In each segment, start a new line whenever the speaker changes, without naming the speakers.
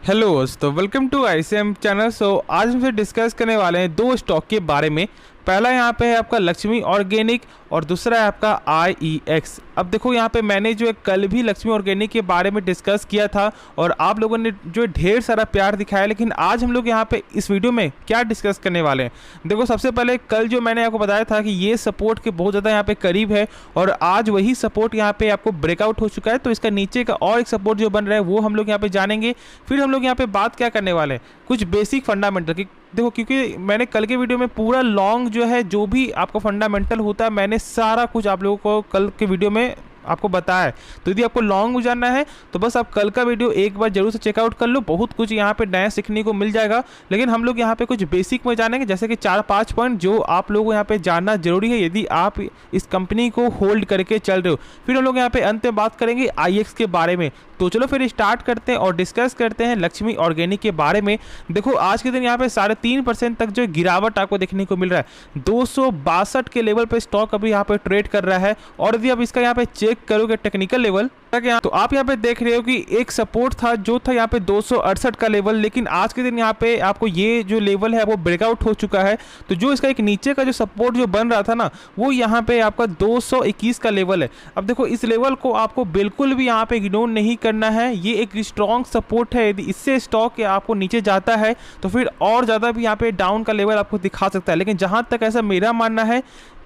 Hello दोस्तों, welcome to ICM channel. आज हमसे डिस्कस करने वाले हैं दो स्टॉक के बारे में। पहला यहाँ पे है आपका लक्ष्मी ऑर्गेनिक और दूसरा है आपका IEX। अब देखो यहाँ पे मैंने जो है कल भी लक्ष्मी ऑर्गेनिक के बारे में डिस्कस किया था और आप लोगों ने जो ढेर सारा प्यार दिखाया, लेकिन आज हम लोग यहाँ पे इस वीडियो में क्या डिस्कस करने वाले हैं। देखो, सबसे पहले कल जो मैंने आपको बताया था कि ये सपोर्ट के बहुत ज़्यादा यहाँ पे करीब है और आज वही सपोर्ट यहाँ पे आपको ब्रेकआउट हो चुका है। तो इसका नीचे का और एक सपोर्ट जो बन रहा है वो हम लोग यहाँ पे जानेंगे। फिर हम लोग यहाँ पे बात क्या करने वाले हैं, कुछ बेसिक फंडामेंटल की। देखो, क्योंकि मैंने कल के वीडियो में पूरा लॉन्ग जो है जो भी आपका फंडामेंटल होता है मैंने सारा कुछ आप लोगों को कल के वीडियो में आपको बताया है। तो यदि आपको लॉन्ग जानना है तो बस आप कल का वीडियो एक बार जरूर से चेकआउट कर लो, बहुत कुछ यहाँ पे नया सीखने को मिल जाएगा। लेकिन हम लोग यहाँ पे कुछ बेसिक में जानेंगे, जैसे कि 4-5 पॉइंट जो आप लोगों को यहाँ पे जानना जरूरी है यदि आप इस कंपनी को होल्ड करके चल रहे हो। फिर हम लोग यहाँ पे अंत में बात करेंगे IEX के बारे में। तो चलो फिर स्टार्ट करते हैं और डिस्कस करते हैं लक्ष्मी ऑर्गेनिक के बारे में। देखो, आज के दिन यहाँ पे 3.5% तक जो गिरावट आपको देखने को मिल रहा है। 262 के लेवल पे स्टॉक अभी यहाँ पे ट्रेड कर रहा है। और यदि आप इसका यहाँ पे चेक करोगे टेक्निकल लेवल, तो आप यहाँ पे देख रहे हो कि एक सपोर्ट था जो था यहाँ पे 268 का लेवल, लेकिन आज के दिन यहाँ पे आपको ये जो लेवल है वो ब्रेकआउट हो चुका है। तो जो इसका एक नीचे का जो सपोर्ट जो बन रहा था ना, वो यहाँ पे आपका 221 का लेवल है। अब देखो, इस लेवल को आपको बिल्कुल भी यहाँ पे इग्नोर नहीं करना है। ये एक स्ट्रॉन्ग सपोर्ट है। यदि इससे स्टॉक आपको नीचे जाता है तो फिर और ज़्यादा भी यहाँ पे डाउन का लेवल आपको दिखा सकता है। लेकिन जहाँ तक ऐसा मेरा मानना है,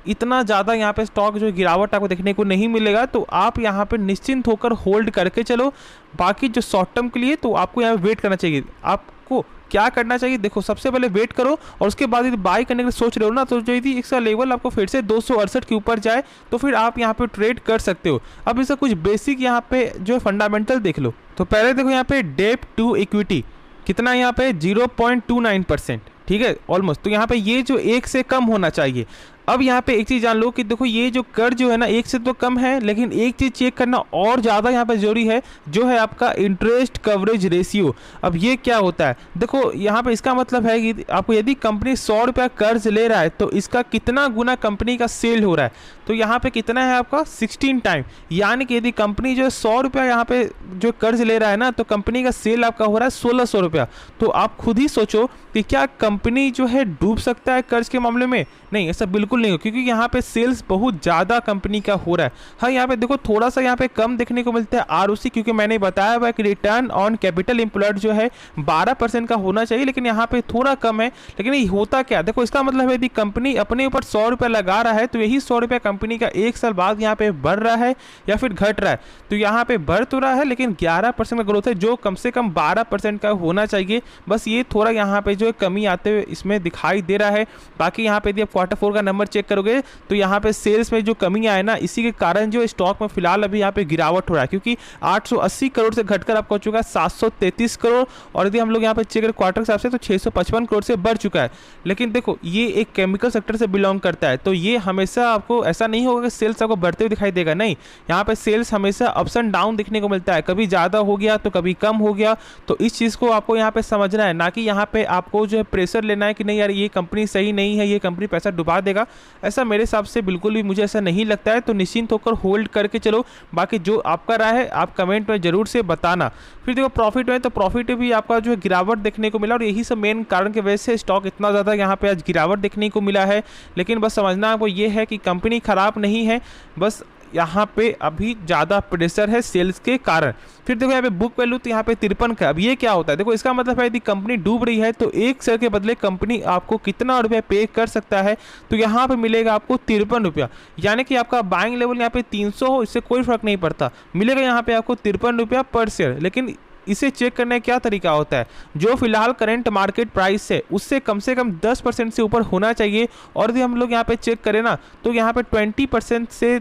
इतना ज़्यादा यहाँ पे स्टॉक जो गिरावट आपको देखने को नहीं मिलेगा। तो आप यहाँ पे निश्चिंत होकर होल्ड करके चलो। बाकी जो शॉर्ट टर्म के लिए तो आपको यहाँ वेट करना चाहिए। आपको क्या करना चाहिए, देखो, सबसे पहले वेट करो और उसके बाद यदि बाई करने के लिए सोच रहे हो ना, तो जो यदि इसका लेवल आपको फिर से 268 के ऊपर जाए तो फिर आप यहाँ पे ट्रेड कर सकते हो। अब इसका कुछ बेसिक यहाँ पे जो फंडामेंटल देख लो। तो पहले देखो यहाँ पे डेट टू इक्विटी कितना, यहाँ पे 0.29%, ठीक है, ऑलमोस्ट। तो यहाँ पे ये जो 1 से कम होना चाहिए। अब यहाँ पे एक चीज़ जान लो कि देखो, ये जो कर्ज जो है ना 1 से तो कम है, लेकिन एक चीज़ चेक करना और ज़्यादा यहाँ पे जरूरी है, जो है आपका इंटरेस्ट कवरेज रेशियो। अब ये क्या होता है, देखो यहाँ पे इसका मतलब है कि आपको यदि कंपनी 100 रुपया कर्ज ले रहा है तो इसका कितना गुना कंपनी का सेल हो रहा है। तो यहाँ पे कितना है आपका 16 टाइम, यानी कि यदि कंपनी जो है 100 रुपया यहाँ पे जो कर्ज ले रहा है ना, तो कंपनी का सेल आपका हो रहा है 1600 रुपया। तो आप खुद ही सोचो कि क्या कंपनी जो है डूब सकता है कर्ज के मामले में? नहीं, ऐसा बिल्कुल नहीं हो, क्योंकि यहाँ पे सेल्स बहुत ज़्यादा कंपनी का हो रहा है। हाँ, यहाँ पे देखो थोड़ा सा यहाँ पे कम देखने को मिलता है ROC, क्योंकि मैंने बताया हुआ है कि रिटर्न ऑन कैपिटल एम्प्लॉयड जो है 12% का होना चाहिए, लेकिन यहाँ पे थोड़ा कम है। लेकिन ये होता क्या, देखो इसका मतलब है यदि कंपनी अपने ऊपर 100 रुपया लगा रहा है तो यही 100 रुपया कंपनी का 1 साल बाद यहाँ पे बढ़ रहा है या फिर घट रहा है। तो यहाँ पे बढ़ तो रहा है, लेकिन 11% का ग्रोथ है, जो कम से कम 12% का होना चाहिए। बस ये थोड़ा यहाँ पे जो कमी आते हुए इसमें दिखाई दे रहा है। बाकी यहाँ पे यदि आप Q4 का नंबर चेक करोगे तो यहाँ पे सेल्स में जो कमी आए ना, इसी के कारण जो स्टॉक में फिलहाल अभी यहाँ पे गिरावट हो रहा है, क्योंकि 880 करोड़ से घटकर आपको हो चुका है 733 करोड़। और यदि हम लोग यहाँ पे चेक करें क्वार्टर के हिसाब से तो 655 करोड़ से बढ़ चुका है। लेकिन देखो, ये एक केमिकल सेक्टर से बिलोंग करता है, तो ये हमेशा आपको ऐसा नहीं होगा कि सेल्स आपको बढ़ते हुए दिखाई देगा। नहीं, यहाँ पे सेल्स हमेशा अप्स एंड डाउन दिखने को मिलता है, कभी ज़्यादा हो गया तो कभी कम हो गया। तो इस चीज़ को आपको यहाँ पे समझना है, ना कि यहाँ पे आपको जो है प्रेशर लेना है कि नहीं यार ये कंपनी सही नहीं है, ये कंपनी पैसा डुबा देगा। ऐसा मेरे हिसाब से बिल्कुल भी मुझे ऐसा नहीं लगता है। तो निश्चिंत होकर होल्ड करके चलो। बाकी जो आपका राय है आप कमेंट में जरूर से बताना। फिर देखो प्रॉफिट में, तो प्रॉफिट भी आपका जो है गिरावट देखने को मिला और यही सब मेन कारण की वजह से स्टॉक इतना ज़्यादा यहाँ पे आज गिरावट देखने को मिला है। लेकिन बस समझना आपको ये है कि कंपनी खराब नहीं है, बस यहाँ पे अभी ज़्यादा प्रेशर है सेल्स के कारण। फिर देखो यहाँ पे बुक वैल्यू तो यहाँ पे 53 का। अब ये क्या होता है, देखो इसका मतलब है यदि कंपनी डूब रही है तो 1 शेयर के बदले कंपनी आपको कितना रुपया पे कर सकता है। तो यहाँ पे मिलेगा आपको 53 रुपया, यानी कि आपका बाइंग लेवल यहाँ पे 300 हो, इससे कोई फर्क नहीं पड़ता, मिलेगा यहाँ पे आपको 53 रुपया पर शेयर। लेकिन इसे चेक करने का क्या तरीका होता है, जो फिलहाल करंट मार्केट प्राइस है उससे कम 10% से ऊपर होना चाहिए। और यदि हम लोग यहाँ पे चेक करें ना, तो यहाँ पे 20% से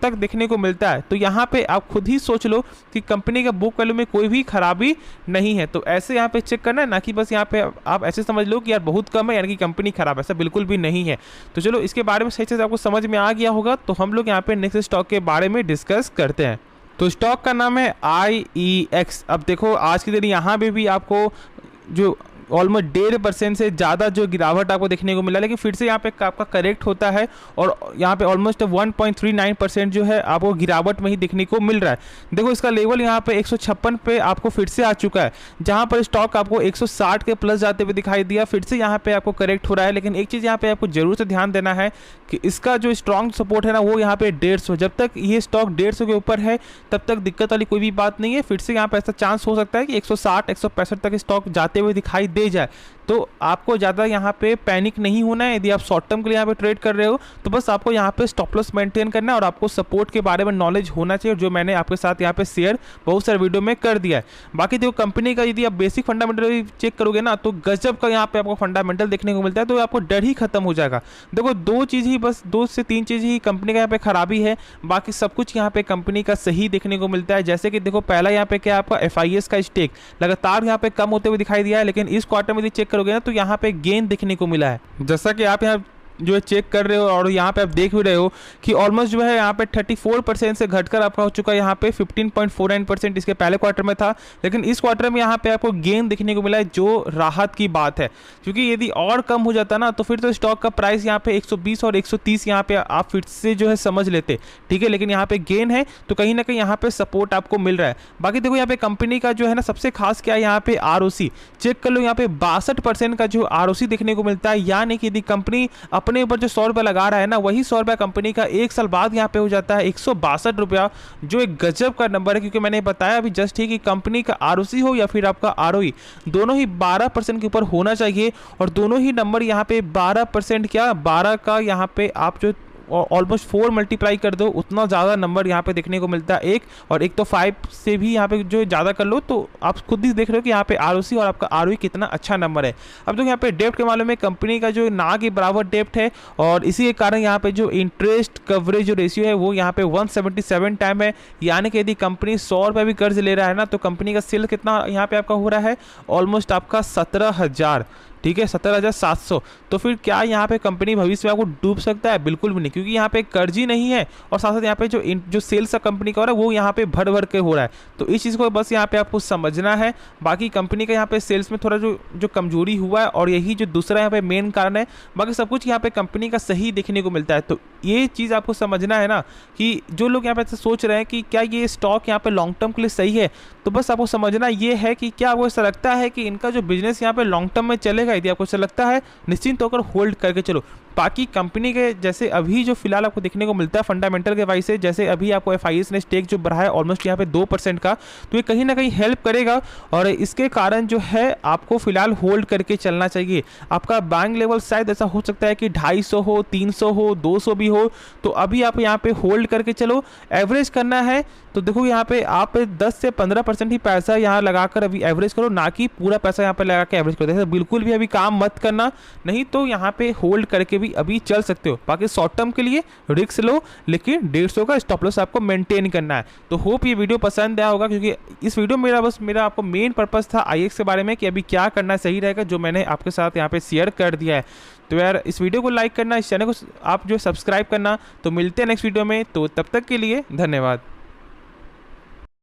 तक देखने को मिलता है। तो यहाँ पे आप खुद ही सोच लो कि कंपनी का बुक वैल्यू में कोई भी खराबी नहीं है। तो ऐसे यहाँ पे चेक करना है, ना कि बस यहाँ पे आप ऐसे समझ लो कि यार बहुत कम है यानी कि कंपनी खराब है, ऐसा बिल्कुल भी नहीं है। तो चलो इसके बारे में सही से आपको समझ में आ गया होगा। तो हम लोग यहाँ पे नेक्स्ट स्टॉक के बारे में डिस्कस करते हैं। तो स्टॉक का नाम है IEX। अब देखो, आज के दिन यहाँ पे भी आपको जो ऑलमोस्ट 1.5% से ज़्यादा जो गिरावट आपको देखने को मिला, लेकिन फिर से यहाँ पे आपका करेक्ट होता है और यहाँ पे ऑलमोस्ट 1.39% जो है आपको गिरावट में ही देखने को मिल रहा है। देखो इसका लेवल यहाँ पे 156 पे आपको फिर से आ चुका है, जहाँ पर स्टॉक आपको 160 के प्लस जाते हुए दिखाई दिया, फिर से यहाँ पे आपको करेक्ट हो रहा है। लेकिन एक चीज़ यहाँ पे आपको जरूर से ध्यान देना है कि इसका जो स्ट्रॉन्ग सपोर्ट है ना वो यहाँ पे 150, जब तक ये स्टॉक 150 के ऊपर है तब तक दिक्कत वाली कोई भी बात नहीं है। फिर से यहाँ पे ऐसा चांस हो सकता है कि 160 165 तक स्टॉक जाते हुए दिखाई दे जाए, तो आपको ज़्यादा यहाँ पे पैनिक नहीं होना है। यदि आप शॉर्ट टर्म के लिए यहाँ पे ट्रेड कर रहे हो तो बस आपको यहाँ पे स्टॉप लॉस मेंटेन करना है और आपको सपोर्ट के बारे में नॉलेज होना चाहिए, जो मैंने आपके साथ यहाँ पे शेयर बहुत सारे वीडियो में कर दिया है। बाकी देखो कंपनी का यदि आप बेसिक फंडामेंटल चेक करोगे ना तो गजब का यहाँ पे आपको फंडामेंटल देखने को मिलता है, तो आपको डर ही खत्म हो जाएगा। देखो दो चीज़ ही, बस 2 से 3 चीज़ ही कंपनी का यहाँ पे खराबी है, बाकी सब कुछ यहाँ पे कंपनी का सही देखने को मिलता है। जैसे कि देखो पहला यहाँ पे क्या आपका FIS का स्टेक लगातार यहाँ पे कम होते हुए दिखाई दिया है, लेकिन इस क्वार्टर में यदि चेक करोगे ना तो यहाँ पे गेन देखने को मिला है। जैसा कि आप यहाँ जो है चेक कर रहे हो और यहाँ पे आप देख भी रहे हो कि ऑलमोस्ट जो है यहाँ पे 34% से घटकर आपका हो चुका है यहाँ पे 15.49%, इसके पहले क्वार्टर में था, लेकिन इस क्वार्टर में यहाँ पे आपको गेन देखने को मिला है, जो राहत की बात है। क्योंकि यदि और कम हो जाता ना तो फिर तो स्टॉक का प्राइस यहाँ पे 120 और 130 यहाँ पे आप फिर से जो है समझ लेते, ठीक है, लेकिन यहाँ पे गेन है तो कहीं ना कहीं यहाँ पे सपोर्ट आपको मिल रहा है। बाकी देखो यहाँ पे कंपनी का जो है ना सबसे खास क्या है, यहाँ पे ROC चेक कर लो, यहाँ पे 62% का जो ROC देखने को मिलता है। यानी कि यदि कंपनी अपने ऊपर जो 100 रुपया लगा रहा है ना वही 100 रुपया कंपनी का 1 साल बाद यहाँ पे हो जाता है 162 रुपया, जो एक गजब का नंबर है। क्योंकि मैंने बताया अभी जस्ट ही कि कंपनी का ROC हो या फिर आपका ROE दोनों ही 12% के ऊपर होना चाहिए, और दोनों ही नंबर यहाँ पे 12% क्या 12 का यहाँ पे आप जो ऑलमोस्ट 4 मल्टीप्लाई कर दो उतना ज़्यादा नंबर यहाँ पे देखने को मिलता है। और एक तो 5 से भी यहाँ पे जो ज़्यादा कर लो तो आप खुद ही देख रहे हो कि यहाँ पे ROC और आपका ROE कितना अच्छा नंबर है। अब तो यहाँ पे डेप्ट के मामले में कंपनी का जो ना के बराबर डेप्ट है, और इसी के कारण यहाँ पे जो इंटरेस्ट कवरेज जो रेशियो है वो यहाँ पे 177 टाइम है। यानी कि यदि कंपनी 100 रुपये भी कर्ज ले रहा है ना तो कंपनी का सेल कितना यहाँ पे आपका हो रहा है, ऑलमोस्ट आपका 17,000, ठीक है, 17,700। तो फिर क्या यहाँ पे कंपनी भविष्य में आपको डूब सकता है? बिल्कुल भी नहीं, क्योंकि यहाँ पे कर्ज ही नहीं है और साथ साथ यहाँ पे जो सेल्स का कंपनी का हो रहा है वो यहाँ पे भर भर के हो रहा है। तो इस चीज़ को बस यहाँ पे आपको समझना है। बाकी कंपनी का यहाँ पे सेल्स में थोड़ा जो कमजोरी हुआ है और यही जो दूसरा यहाँ पे मेन कारण है, बाकी सब कुछ यहाँ पे कंपनी का सही देखने को मिलता है। तो ये चीज़ आपको समझना है ना कि जो लोग यहाँ पे ऐसे सोच रहे हैं कि क्या ये स्टॉक यहाँ पे लॉन्ग टर्म के लिए सही है, तो बस आपको समझना ये है कि क्या आपको ऐसा लगता है कि इनका जो बिजनेस यहाँ पे लॉन्ग टर्म में चलेगा। यदि आपको ऐसा लगता है निश्चिंत होकर होल्ड करके चलो। बाकी कंपनी के जैसे अभी जो फिलहाल आपको देखने को मिलता है फंडामेंटल के वाइज से, जैसे अभी आपको FIS ने स्टेक जो बढ़ाया ऑलमोस्ट यहाँ पे 2% का, तो ये कहीं ना कहीं हेल्प करेगा और इसके कारण जो है आपको फिलहाल होल्ड करके चलना चाहिए। आपका बैंक लेवल शायद ऐसा हो सकता है कि 250 हो, 300 हो, 200 भी हो, तो अभी आप यहाँ पे होल्ड करके चलो। एवरेज करना है तो देखो यहाँ पे आप 10 से 15% ही पैसा यहाँ लगाकर अभी एवरेज करो, ना कि पूरा पैसा यहाँ पे लगा के एवरेज करो। जैसे बिल्कुल भी अभी काम मत करना, नहीं तो यहाँ पे होल्ड करके भी अभी चल सकते हो। बाकी शॉर्ट टर्म के लिए रिस्क लो, लेकिन 150 का स्टॉप लॉस आपको मेंटेन करना है। तो होप ये वीडियो पसंद आया होगा, क्योंकि इस वीडियो में मेरा आपको मेन पर्पस था IEX के बारे में कि अभी क्या करना सही रहेगा, जो मैंने आपके साथ यहाँ पे शेयर कर दिया है। तो यार इस वीडियो को लाइक करना, इस चैनल को आप जो सब्सक्राइब करना। तो मिलते हैं नेक्स्ट वीडियो में, तो तब तक के लिए धन्यवाद।